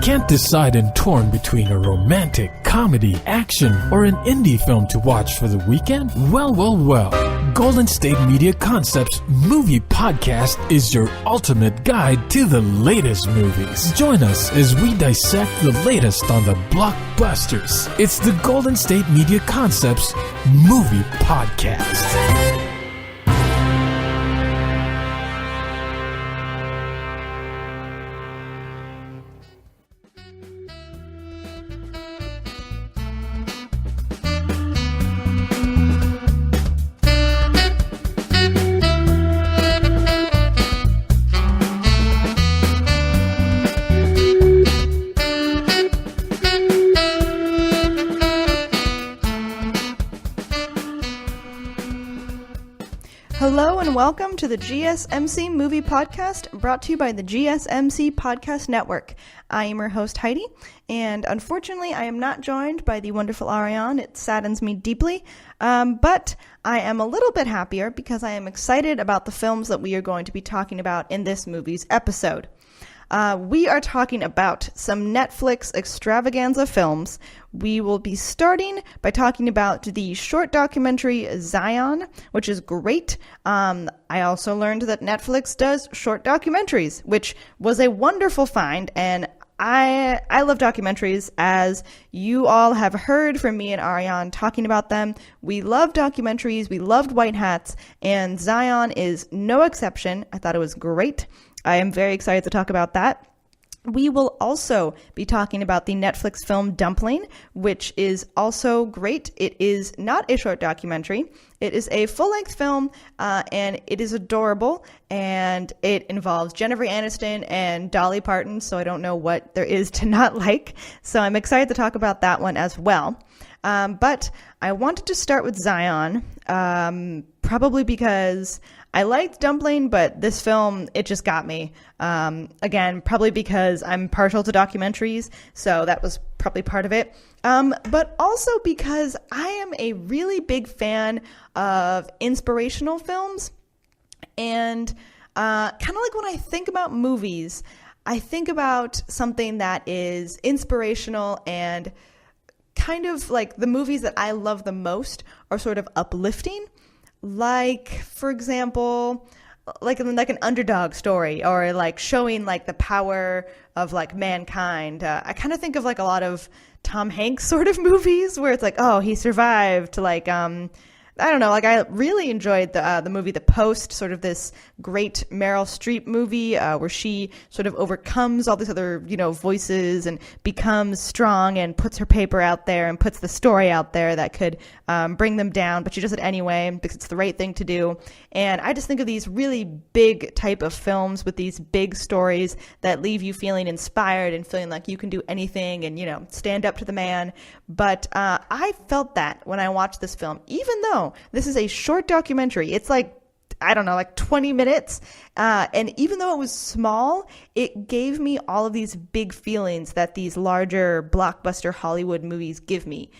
Can't decide and torn between a romantic, comedy, action, or an indie film to watch for the weekend? Well. Golden State Media Concepts Movie Podcast is your ultimate guide to the latest movies. Join us as we dissect the latest on the blockbusters. It's the Golden State Media Concepts Movie Podcast. Hello and welcome to the GSMC Movie Podcast, brought to you by the GSMC Podcast Network. I am your host, Heidi, and unfortunately I am not joined by the wonderful Ariane. It saddens me deeply, but I am a little bit happier because I am excited about the films that we are going to be talking about in this movie's episode. We are talking about some Netflix extravaganza films. We will be starting by talking about the short documentary Zion, which is great. I also learned that Netflix does short documentaries, which was a wonderful find, and I love documentaries, as you all have heard from me and Ariane talking about them. We love documentaries, we loved White Hats, and Zion is no exception. I thought it was great. I am very excited to talk about that. We will also be talking about the Netflix film Dumplin, which is also great. It is not a short documentary. It is a full-length film, and it is adorable, and it involves Jennifer Aniston and Dolly Parton, so I don't know what there is to not like. So I'm excited to talk about that one as well. But I wanted to start with Zion, probably because I liked Dumplin, but this film, it just got me. Again, probably because I'm partial to documentaries, so that was probably part of it. But also because I am a really big fan of inspirational films. And kind of like when I think about movies, I think about something that is inspirational, and kind of like the movies that I love the most are sort of uplifting. Like, for example, like an underdog story, or like showing like the power of like mankind. I kind of think of like a lot of Tom Hanks sort of movies where it's like, oh, he survived. Like, I don't know, like I really enjoyed the movie The Post, sort of this great Meryl Streep movie where she sort of overcomes all these other, voices and becomes strong and puts her paper out there and puts the story out there that could bring them down, but she does it anyway because it's the right thing to do. And I just think of these really big type of films with these big stories that leave you feeling inspired and feeling like you can do anything and, stand up to the man. But I felt that when I watched this film, even though this is a short documentary. It's like, I don't know, like 20 minutes. And even though it was small, it gave me all of these big feelings that these larger blockbuster Hollywood movies give me.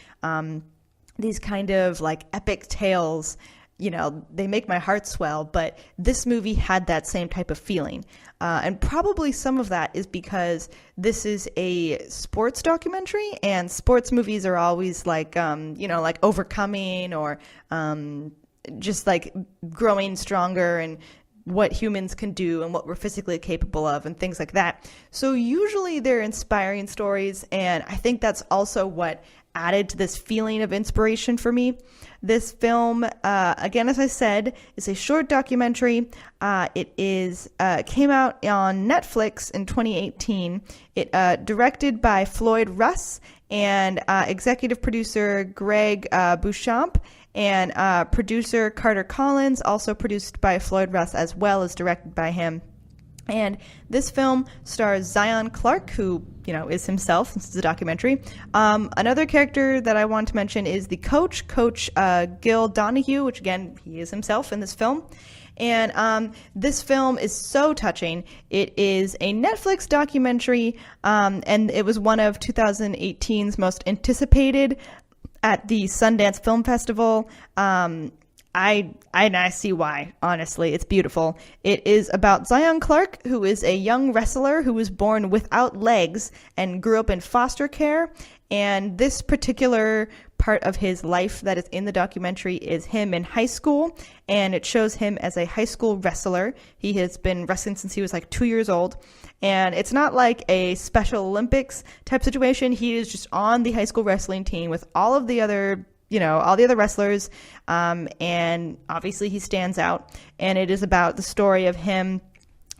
These kind of like epic tales, they make my heart swell, but this movie had that same type of feeling. And probably some of that is because this is a sports documentary, and sports movies are always like, like overcoming or just like growing stronger and what humans can do and what we're physically capable of and things like that. So usually they're inspiring stories, and I think that's also what added to this feeling of inspiration for me. This film, again, as I said, is a short documentary. It came out on Netflix in 2018. It directed by Floyd Russ and executive producer Greg Beauchamp, and producer Carter Collins, also produced by Floyd Russ as well as directed by him. And this film stars Zion Clark, who, is himself, since it's a documentary. Another character that I want to mention is the Coach Gil Donahue, which again, he is himself in this film. And this film is so touching. It is a Netflix documentary, and it was one of 2018's most anticipated at the Sundance Film Festival. I see why, honestly. It's beautiful. It is about Zion Clark, who is a young wrestler who was born without legs and grew up in foster care. And this particular part of his life that is in the documentary is him in high school, and it shows him as a high school wrestler. He has been wrestling since he was like 2 years old, and it's not like a Special Olympics type situation. He is just on the high school wrestling team with all of the other all the other wrestlers, and obviously he stands out. And it is about the story of him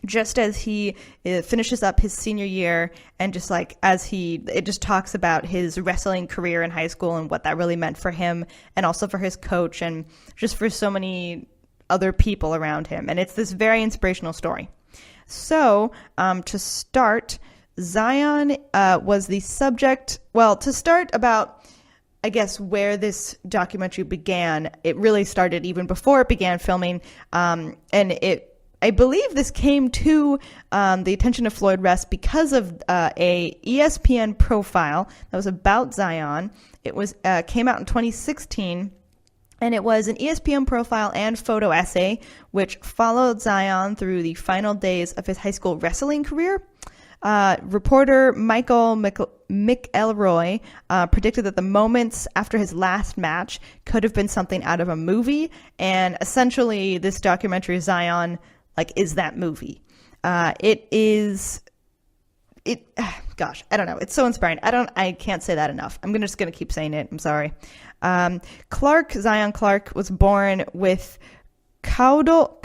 just as he finishes up his senior year, and just like it just talks about his wrestling career in high school and what that really meant for him, and also for his coach, and just for so many other people around him. And it's this very inspirational story. So to start, Zion was the subject. Well, to start about, I guess, where this documentary began, it really started even before it began filming. I believe this came to the attention of Floyd Rest because of a ESPN profile that was about Zion. It came out in 2016, and it was an ESPN profile and photo essay which followed Zion through the final days of his high school wrestling career. Reporter Michael McElroy predicted that the moments after his last match could have been something out of a movie, and essentially this documentary, Zion, is that movie. Gosh, I don't know. It's so inspiring. I can't say that enough. I'm just going to keep saying it. I'm sorry. Zion Clark was born with caudal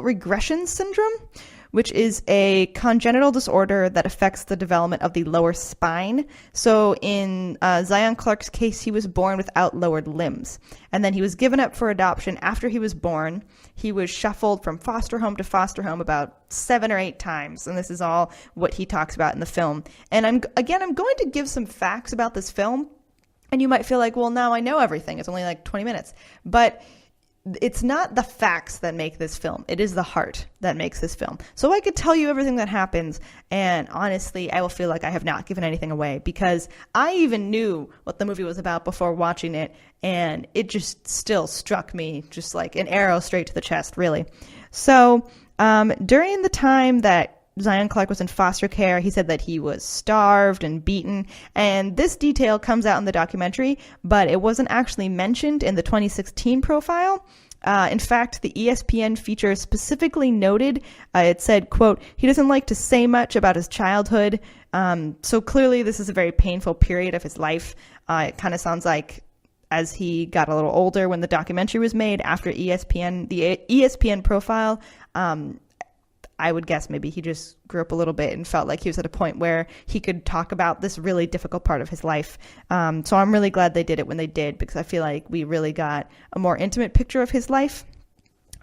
regression syndrome, which is a congenital disorder that affects the development of the lower spine. So in Zion Clark's case, he was born without lowered limbs. And then he was given up for adoption after he was born. He was shuffled from foster home to foster home about 7 or 8 times. And this is all what he talks about in the film. And I'm going to give some facts about this film. And you might feel like, well, now I know everything. It's only like 20 minutes. But it's not the facts that make this film. It is the heart that makes this film. So I could tell you everything that happens, and honestly, I will feel like I have not given anything away, because I even knew what the movie was about before watching it, and it just still struck me just like an arrow straight to the chest, really. So during the time that Zion Clark was in foster care, he said that he was starved and beaten, and this detail comes out in the documentary, but it wasn't actually mentioned in the 2016 profile. In fact, the ESPN feature specifically noted, it said, quote, "He doesn't like to say much about his childhood." So clearly this is a very painful period of his life. It kind of sounds like as he got a little older when the documentary was made after the ESPN profile, I would guess maybe he just grew up a little bit and felt like he was at a point where he could talk about this really difficult part of his life. So I'm really glad they did it when they did, because I feel like we really got a more intimate picture of his life.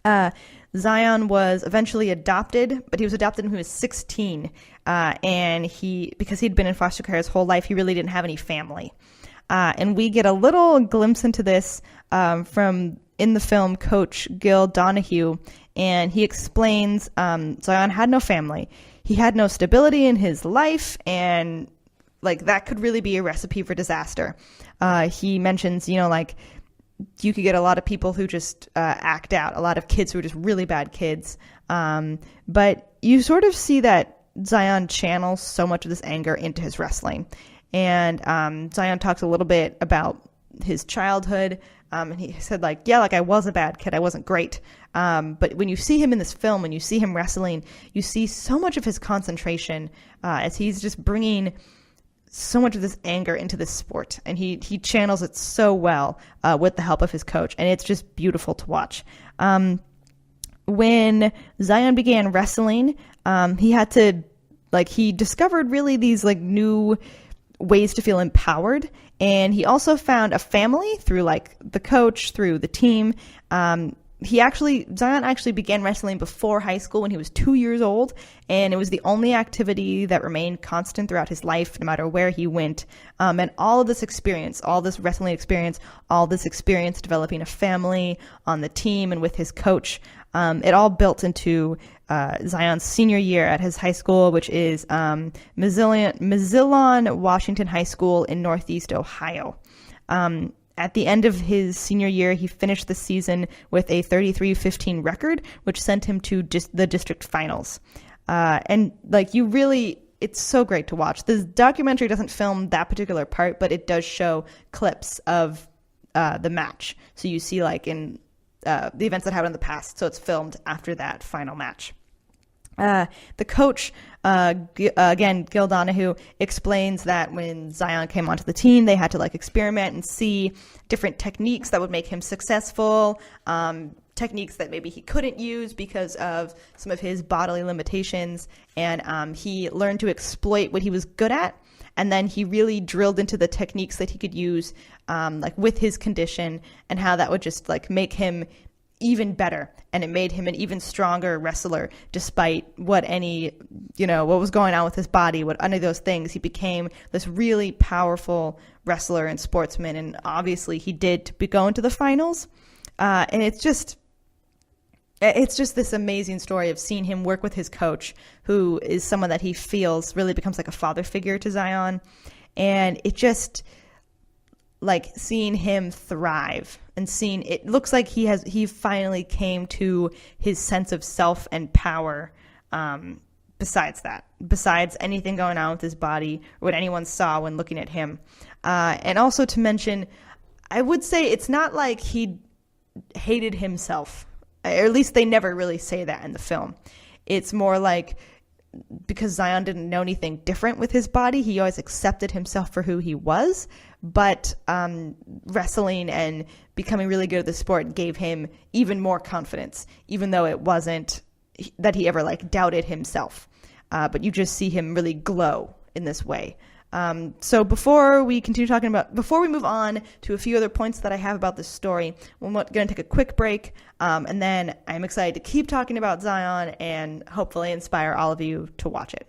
Zion was eventually adopted, but he was adopted when he was 16. And because he'd been in foster care his whole life, he really didn't have any family. And we get a little glimpse into this from in the film Coach Gil Donahue, and he explains Zion had no family. He had no stability in his life, and that could really be a recipe for disaster. He mentions, you could get a lot of people who just act out, a lot of kids who are just really bad kids. But you sort of see that Zion channels so much of this anger into his wrestling. And Zion talks a little bit about his childhood. And he said, I was a bad kid. I wasn't great. But when you see him in this film, when you see him wrestling, you see so much of his concentration as he's just bringing so much of this anger into this sport. And he channels it so well with the help of his coach. And it's just beautiful to watch. When Zion began wrestling, he had to, he discovered really these new ways to feel empowered. And he also found a family through the coach, through the team. Zion actually began wrestling before high school when he was 2 years old, and it was the only activity that remained constant throughout his life, no matter where he went. And all of this experience, all this wrestling experience, all this experience developing a family on the team and with his coach, it all built into Zion's senior year at his high school, which is Massillon Washington High School in Northeast Ohio. At the end of his senior year, he finished the season with a 33-15 record, which sent him to the district finals. And like it's so great to watch. The documentary doesn't film that particular part, but it does show clips of the match. So you see like in the events that happened in the past. So it's filmed after that final match. The coach, again, Gil Donahue, explains that when Zion came onto the team, they had to like experiment and see different techniques that would make him successful, techniques that maybe he couldn't use because of some of his bodily limitations. And he learned to exploit what he was good at. And then he really drilled into the techniques that he could use, like with his condition, and how that would just like make him even better. And it made him an even stronger wrestler, despite what was going on with his body, what any of those things. He became this really powerful wrestler and sportsman. And obviously he did to go into the finals. And it's just this amazing story of seeing him work with his coach, who is someone that he feels really becomes like a father figure to Zion. And it just, like, seeing him thrive and seeing it looks like he finally came to his sense of self and power, besides anything going on with his body or what anyone saw when looking at him. And also to mention, I would say it's not like he hated himself, or at least they never really say that in the film. It's more like, because Zion didn't know anything different with his body, he always accepted himself for who he was. But wrestling and becoming really good at the sport gave him even more confidence, even though it wasn't that he ever like doubted himself. But you just see him really glow in this way. So before we move on to a few other points that I have about this story, we're going to take a quick break. And then I'm excited to keep talking about Zion and hopefully inspire all of you to watch it.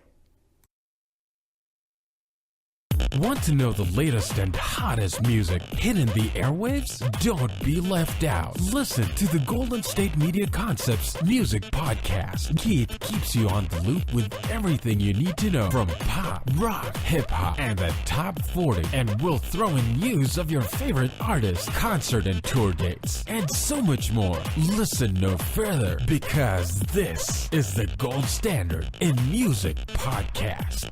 Want to know the latest and hottest music hitting the airwaves? Don't be left out. Listen to the Golden State Media Concepts Music Podcast. Keith keeps you on the loop with everything you need to know from pop, rock, hip-hop, and the top 40. And we'll throw in news of your favorite artists, concert and tour dates, and so much more. Listen no further, because this is the gold standard in music podcast.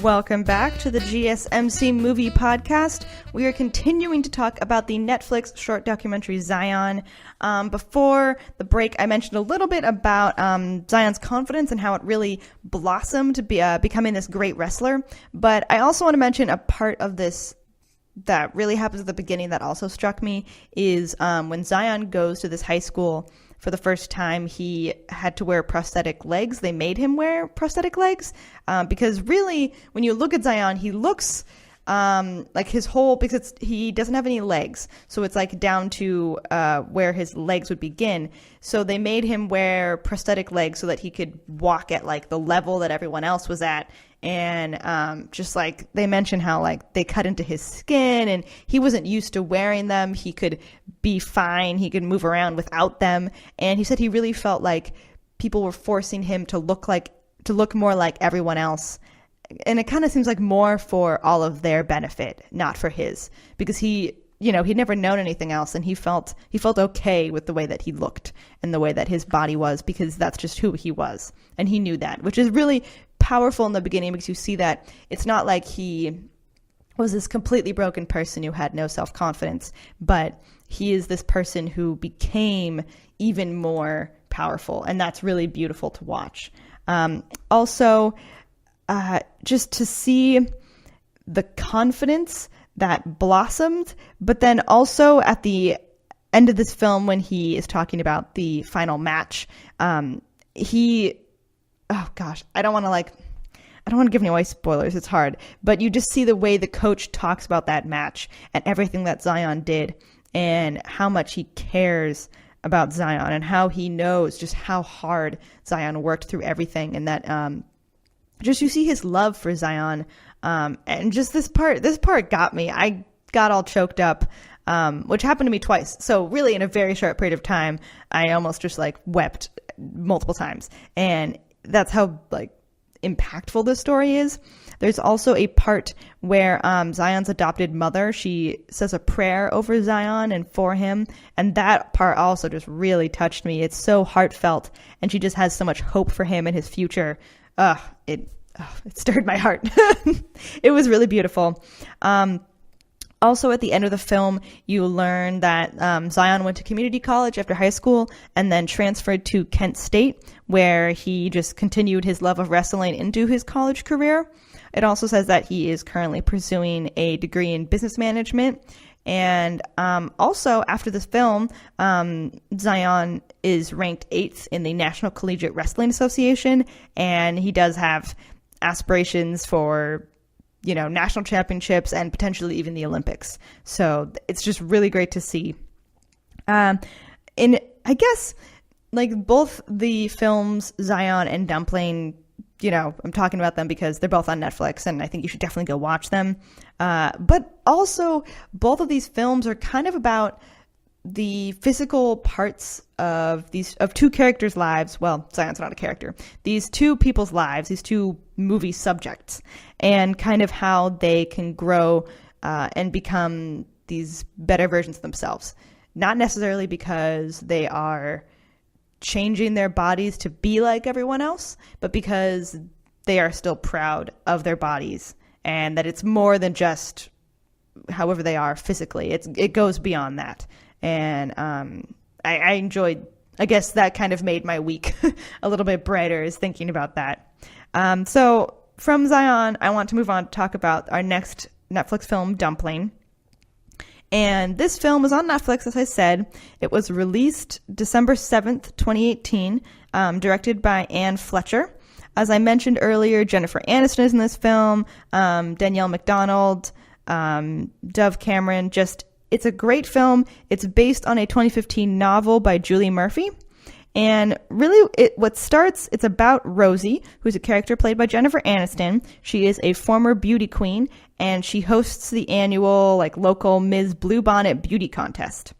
Welcome back to the GSMC Movie Podcast. We are continuing to talk about the Netflix short documentary Zion. Before the break, I mentioned a little bit about Zion's confidence and how it really blossomed to be becoming this great wrestler. But I also want to mention a part of this that really happens at the beginning that also struck me is when Zion goes to this high school for the first time, he had to wear prosthetic legs. They made him wear prosthetic legs because really, when you look at Zion, he looks like his whole, because he doesn't have any legs. So it's like down to where his legs would begin. So they made him wear prosthetic legs so that he could walk at like the level that everyone else was at. And just like they mentioned how like they cut into his skin and he wasn't used to wearing them. He could be fine. He could move around without them. And he said he really felt like people were forcing him to look more like everyone else. And it kind of seems like more for all of their benefit, not for his, because he'd never known anything else. And he felt okay with the way that he looked and the way that his body was, because that's just who he was. And he knew that, which is really powerful in the beginning, because you see that it's not like he was this completely broken person who had no self-confidence, but he is this person who became even more powerful. And that's really beautiful to watch. Also, just to see the confidence that blossomed, but then also at the end of this film, when he is talking about the final match, oh gosh, I don't want to give any away spoilers. It's hard, but you just see the way the coach talks about that match and everything that Zion did and how much he cares about Zion and how he knows just how hard Zion worked through everything, and that just you see his love for Zion. And just this part got me. I got all choked up, which happened to me twice. So really in a very short period of time, I almost just like wept multiple times. And that's how like impactful this story is. There's also a part where Zion's adopted mother, she says a prayer over Zion and for him. And that part also just really touched me. It's so heartfelt. And she just has so much hope for him and his future. It stirred my heart. It was really beautiful. Also, at the end of the film, you learn that Zion went to community college after high school and then transferred to Kent State, where he just continued his love of wrestling into his college career. It also says that he is currently pursuing a degree in business management. And also, after this film, Zion is ranked 8th in the National Collegiate Wrestling Association, and he does have aspirations for, you know, national championships and potentially even the Olympics. So it's just really great to see. And I guess like both the films, Zion and Dumplin, you know, I'm talking about them because they're both on Netflix and I think you should definitely go watch them. But also both of these films are kind of about the physical parts of two characters' lives. Well, Zion's not a character. These two people's lives, these two movie subjects, and kind of how they can grow and become these better versions of themselves. Not necessarily because they are changing their bodies to be like everyone else, but because they are still proud of their bodies, and that it's more than just however they are physically. It goes beyond that. And I enjoyed, I guess that kind of made my week a little bit brighter, is thinking about that. So from Zion, I want to move on to talk about our next Netflix film, Dumplin. And this film was on Netflix, as I said. It was released December 7th, 2018, directed by Anne Fletcher. As I mentioned earlier, Jennifer Aniston is in this film, Danielle McDonald, Dove Cameron. It's a great film. It's based on a 2015 novel by Julie Murphy. And really, it's about Rosie, who's a character played by Jennifer Aniston. She is a former beauty queen, and she hosts the annual, local Ms. Bluebonnet beauty contest.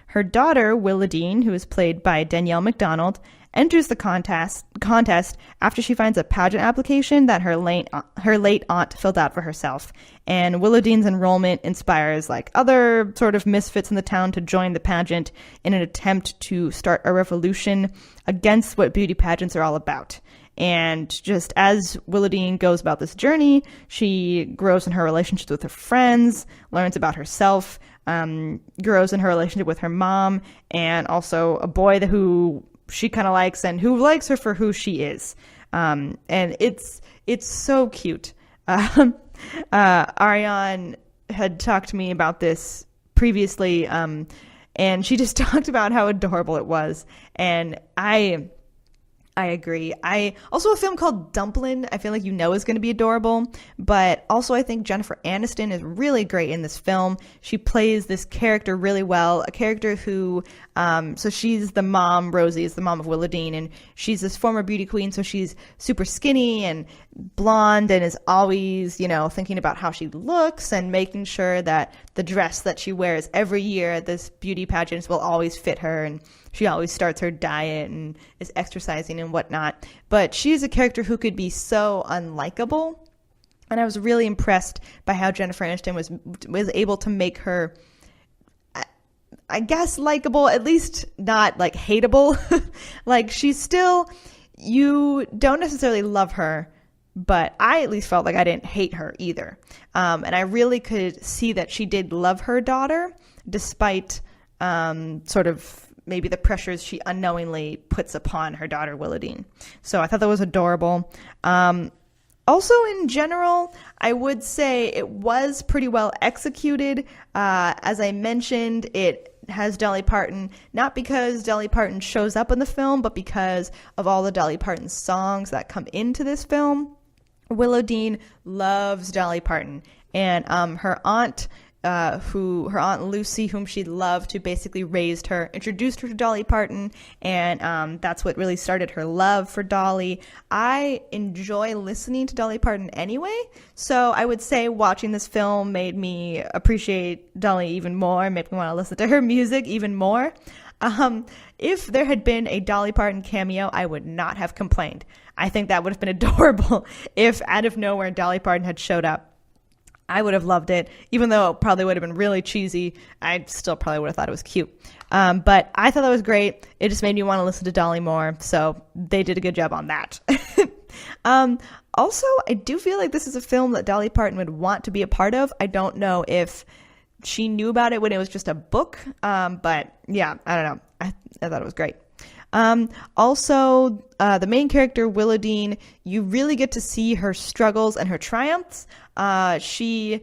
Her daughter, Willadine, who is played by Danielle McDonald, enters the contest after she finds a pageant application that her late aunt filled out for herself. And Willadine's enrollment inspires other sort of misfits in the town to join the pageant in an attempt to start a revolution against what beauty pageants are all about. And just as Willadine goes about this journey, she grows in her relationships with her friends, learns about herself, grows in her relationship with her mom, and also a boy who she kind of likes and who likes her for who she is. And it's so cute. Ariane had talked to me about this previously, and she just talked about how adorable it was. And I agree. Also a film called Dumplin, I feel like is going to be adorable, but also I think Jennifer Aniston is really great in this film. She plays this character really well, a character who, so she's the mom, Rosie is the mom of Willadine, and she's this former beauty queen, so she's super skinny and blonde and is always, thinking about how she looks and making sure that the dress that she wears every year at this beauty pageant will always fit her, and she always starts her diet and is exercising and whatnot. But she's a character who could be so unlikable. And I was really impressed by how Jennifer Aniston was able to make her, I guess, likable, at least not hateable. She's still, you don't necessarily love her, but I at least felt like I didn't hate her either. And I really could see that she did love her daughter, despite sort of maybe the pressures she unknowingly puts upon her daughter, Willadine. So I thought that was adorable. Also, in general, I would say it was pretty well executed. As I mentioned, it has Dolly Parton, not because Dolly Parton shows up in the film, but because of all the Dolly Parton songs that come into this film. Willadine loves Dolly Parton, and her aunt who her Aunt Lucy, whom she loved, who basically raised her, introduced her to Dolly Parton, and that's what really started her love for Dolly. I enjoy listening to Dolly Parton anyway, so I would say watching this film made me appreciate Dolly even more, made me want to listen to her music even more. If there had been a Dolly Parton cameo, I would not have complained. I think that would have been adorable if out of nowhere Dolly Parton had showed up. I would have loved it, even though it probably would have been really cheesy. I still probably would have thought it was cute. But I thought that was great. It just made me want to listen to Dolly more, so they did a good job on that. Also, I do feel like this is a film that Dolly Parton would want to be a part of. I don't know if she knew about it when it was just a book, but yeah, I don't know. I thought it was great. Also, the main character, Willowdean, you really get to see her struggles and her triumphs. She,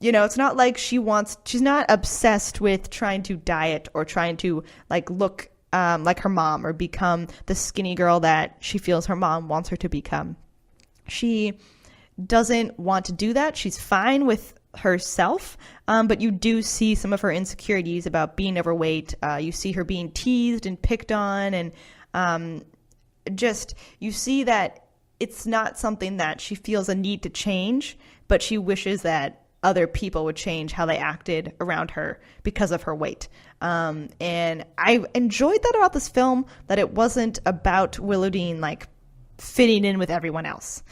it's not like she's not obsessed with trying to diet or trying to look like her mom or become the skinny girl that she feels her mom wants her to become. She doesn't want to do that. She's fine with herself, but you do see some of her insecurities about being overweight. You see her being teased and picked on, and you see that it's not something that she feels a need to change, but she wishes that other people would change how they acted around her because of her weight. And I enjoyed that about this film, that it wasn't about Willowdean fitting in with everyone else.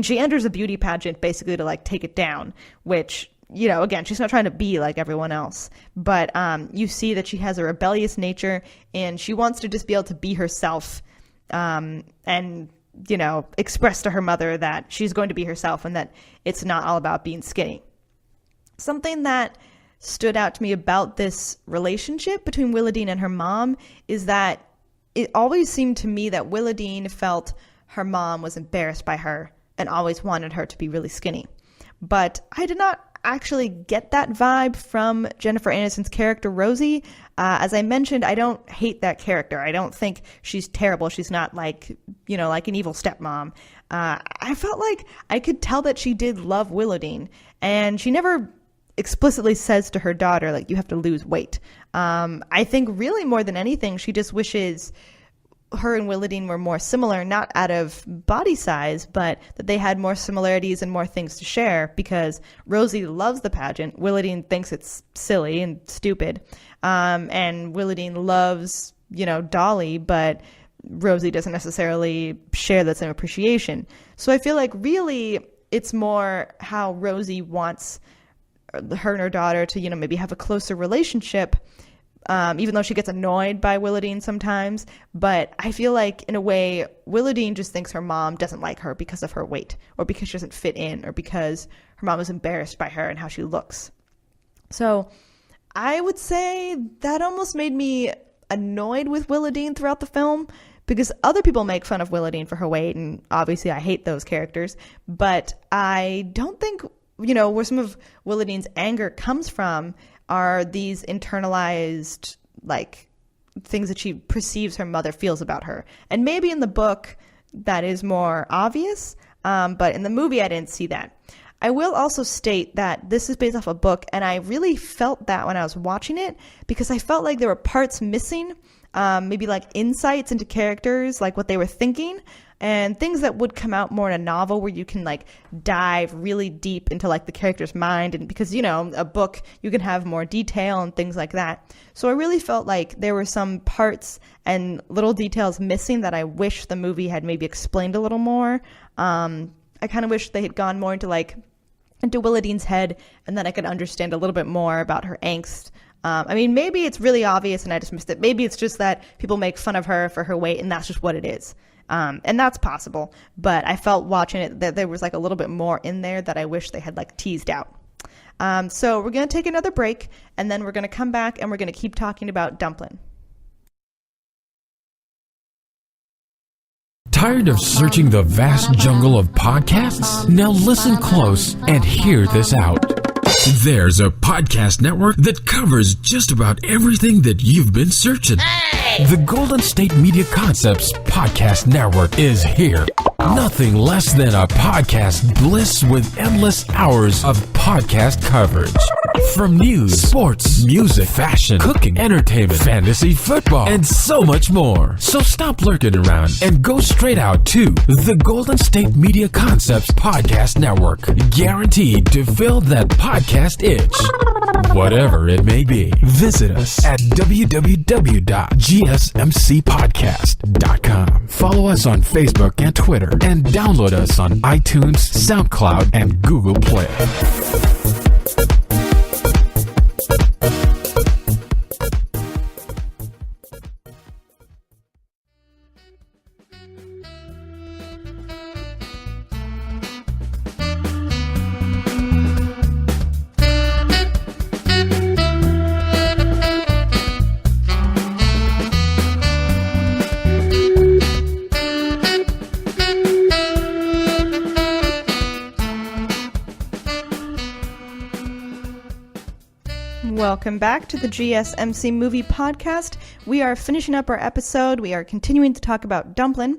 She enters a beauty pageant basically to take it down, which, again, she's not trying to be like everyone else, but you see that she has a rebellious nature and she wants to just be able to be herself, and express to her mother that she's going to be herself and that it's not all about being skinny. Something that stood out to me about this relationship between Willowdean and her mom is that it always seemed to me that Willowdean felt her mom was embarrassed by her and always wanted her to be really skinny. But I did not actually get that vibe from Jennifer Aniston's character, Rosie. As I mentioned, I don't hate that character. I don't think she's terrible. She's not like an evil stepmom. I felt like I could tell that she did love Willowdean, and she never explicitly says to her daughter, you have to lose weight. I think really more than anything, she just wishes her and Willowdean were more similar, not out of body size, but that they had more similarities and more things to share, because Rosie loves the pageant. Willowdean thinks it's silly and stupid. And Willowdean loves, Dolly, but Rosie doesn't necessarily share that same appreciation. So I feel like really it's more how Rosie wants her and her daughter to, maybe have a closer relationship, even though she gets annoyed by Willowdean sometimes. But I feel like, in a way, Willowdean just thinks her mom doesn't like her because of her weight, or because she doesn't fit in, or because her mom is embarrassed by her and how she looks. So I would say that almost made me annoyed with Willowdean throughout the film, because other people make fun of Willowdean for her weight, and obviously I hate those characters. But I don't think, where some of Willowdean's anger comes from are these internalized, things that she perceives her mother feels about her. And maybe in the book that is more obvious, but in the movie I didn't see that. I will also state that this is based off a book, and I really felt that when I was watching it, because I felt like there were parts missing, maybe insights into characters, what they were thinking, and things that would come out more in a novel where you can dive really deep into the character's mind. And because, a book, you can have more detail and things like that. So I really felt like there were some parts and little details missing that I wish the movie had maybe explained a little more. I kind of wish they had gone more into Willowdean's head, and then I could understand a little bit more about her angst. Maybe it's really obvious and I just missed it. Maybe it's just that people make fun of her for her weight, and that's just what it is. And that's possible. But I felt watching it that there was a little bit more in there that I wish they had teased out. So we're going to take another break, and then we're going to come back and we're going to keep talking about Dumplin. Tired of searching the vast jungle of podcasts? Now listen close and hear this out. There's a podcast network that covers just about everything that you've been searching. Hey! The Golden State Media Concepts Podcast Network is here. Nothing less than a podcast bliss with endless hours of podcast coverage. From news, sports, music, fashion, cooking, entertainment, fantasy, football, and so much more. So stop lurking around and go straight out to the Golden State Media Concepts Podcast Network. Guaranteed to fill that podcast itch. Whatever it may be. Visit us at www.gsmcpodcast.com. Follow us on Facebook and Twitter, and download us on iTunes, SoundCloud, and Google Play. Welcome back to the GSMC Movie Podcast. We are finishing up our episode. We are continuing to talk about Dumplin,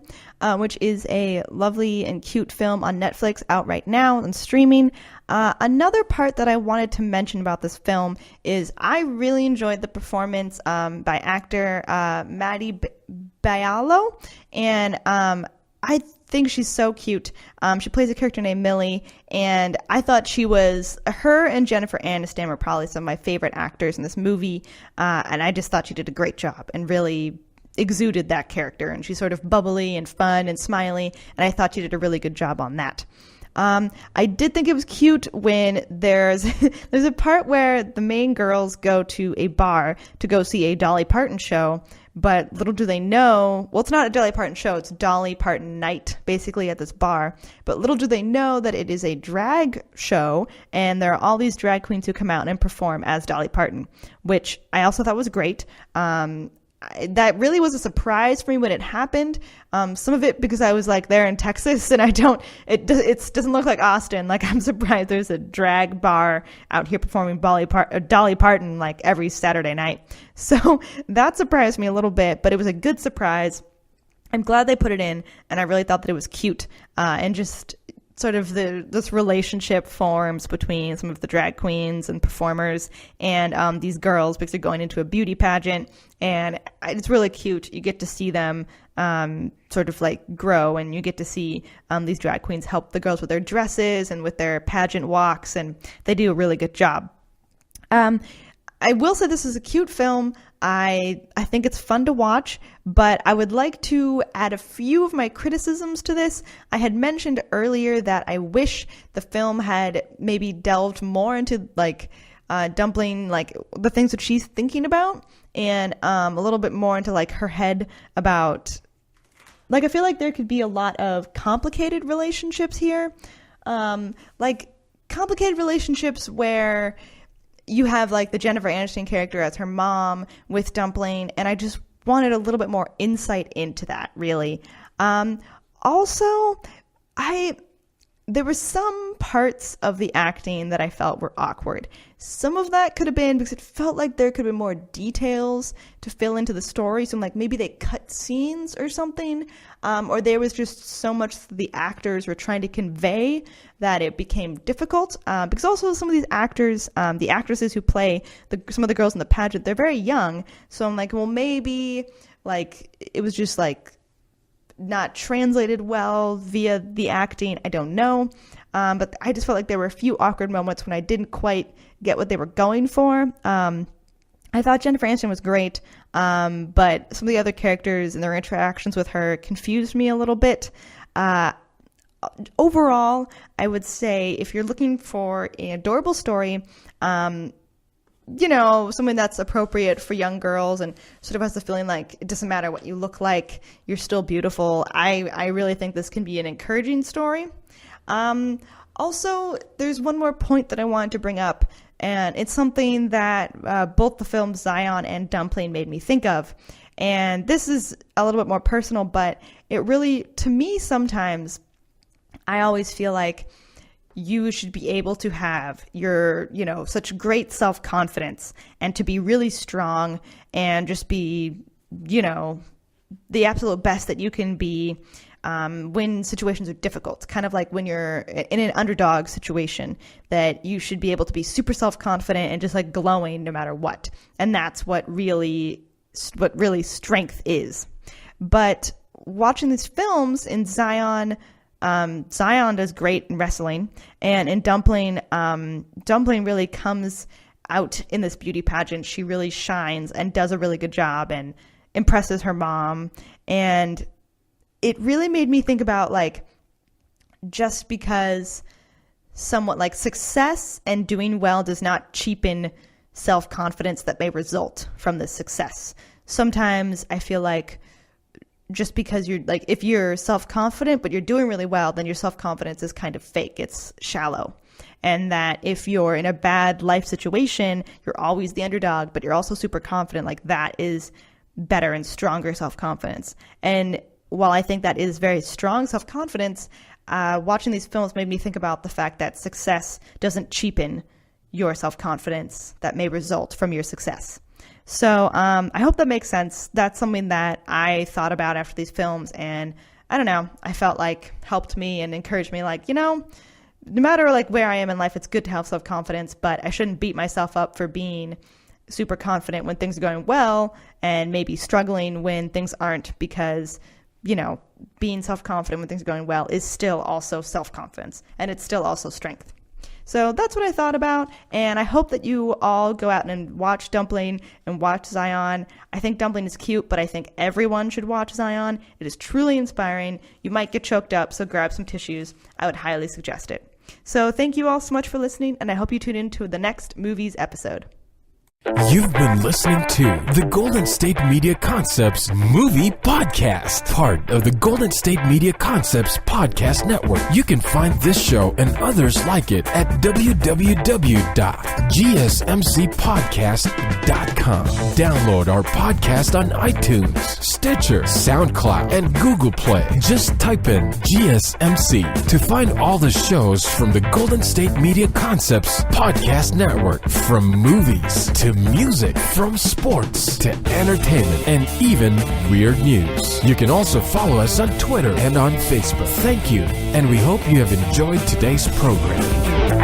which is a lovely and cute film on Netflix out right now and streaming. Another part that I wanted to mention about this film is I really enjoyed the performance by actor Maddie Bialo, and I think she's so cute. She plays a character named Millie, and I thought her and Jennifer Aniston were probably some of my favorite actors in this movie, and I just thought she did a great job and really exuded that character, and she's sort of bubbly and fun and smiley, and I thought she did a really good job on that. I did think it was cute when there's a part where the main girls go to a bar to go see a Dolly Parton show, but little do they know, well, it's not a Dolly Parton show, it's Dolly Parton night, basically, at this bar. But little do they know that it is a drag show, and there are all these drag queens who come out and perform as Dolly Parton, which I also thought was great. That really was a surprise for me when it happened. Some of it because I was like there in Texas, and it doesn't look like Austin. Like, I'm surprised there's a drag bar out here performing Dolly Parton like every Saturday night. So that surprised me a little bit, but it was a good surprise. I'm glad they put it in, and I really thought that it was cute, and just sort of this relationship forms between some of the drag queens and performers and these girls, because they're going into a beauty pageant, and it's really cute. You get to see them sort of like grow, and you get to see these drag queens help the girls with their dresses and with their pageant walks, and they do a really good job. I will say this is a cute film. I think it's fun to watch, but I would like to add a few of my criticisms to this. I had mentioned earlier that I wish the film had maybe delved more into like Dumplin, like the things that she's thinking about, and a little bit more into like her head about, like, I feel like there could be a lot of complicated relationships here, like complicated relationships where you have like the Jennifer Aniston character as her mom with Dumplin, and I just wanted a little bit more insight into that, really. Also, there were some parts of the acting that I felt were awkward. Some of that could have been because it felt like there could have been more details to fill into the story. So like maybe they cut scenes or something, or there was just so much the actors were trying to convey that it became difficult. Because also some of these actors, the actresses who play some of the girls in the pageant, they're very young. So I'm like, well, maybe like it was just like not translated well via the acting. I don't know. But I just felt like there were a few awkward moments when I didn't quite get what they were going for. I thought Jennifer Aniston was great, but some of the other characters and their interactions with her confused me a little bit. Overall, I would say if you're looking for an adorable story, you know, something that's appropriate for young girls and sort of has the feeling like it doesn't matter what you look like, you're still beautiful, I really think this can be an encouraging story. Also, there's one more point that I wanted to bring up, and it's something that both the films Zion and Dumplin made me think of. And this is a little bit more personal, but it really, to me sometimes, I always feel like you should be able to have your, you know, such great self-confidence and to be really strong and just be, you know, the absolute best that you can be when situations are difficult, kind of like when you're in an underdog situation, that you should be able to be super self-confident and just like glowing no matter what. And that's what really strength is. But watching these films in Zion does great in wrestling, and in Dumplin really comes out in this beauty pageant. She really shines and does a really good job and impresses her mom. And it really made me think about, like, just because somewhat like success and doing well does not cheapen self-confidence that may result from this success. Sometimes I feel like just because you're like, if you're self-confident but you're doing really well, then your self-confidence is kind of fake. It's shallow. And that if you're in a bad life situation, you're always the underdog, but you're also super confident. Like, that is better and stronger self-confidence. And while I think that is very strong self-confidence, watching these films made me think about the fact that success doesn't cheapen your self-confidence that may result from your success. So I hope that makes sense. That's something that I thought about after these films, and I don't know, I felt like helped me and encouraged me, like, you know, no matter like where I am in life, it's good to have self-confidence, but I shouldn't beat myself up for being super confident when things are going well and maybe struggling when things aren't, because, you know, being self-confident when things are going well is still also self-confidence, and it's still also strength. So that's what I thought about, and I hope that you all go out and watch Dumplin and watch Zion. I think Dumplin is cute, but I think everyone should watch Zion. It is truly inspiring. You might get choked up, so grab some tissues. I would highly suggest it. So thank you all so much for listening, and I hope you tune in to the next movies episode. You've been listening to the Golden State Media Concepts Movie Podcast, part of the Golden State Media Concepts Podcast Network. You can find this show and others like it at www.gsmcpodcast.com. Download our podcast on iTunes, Stitcher, SoundCloud, and Google Play. Just type in GSMC to find all the shows from the Golden State Media Concepts Podcast Network, from movies to music, from sports to entertainment, and even weird news. You can also follow us on Twitter and on Facebook. Thank you, and we hope you have enjoyed today's program.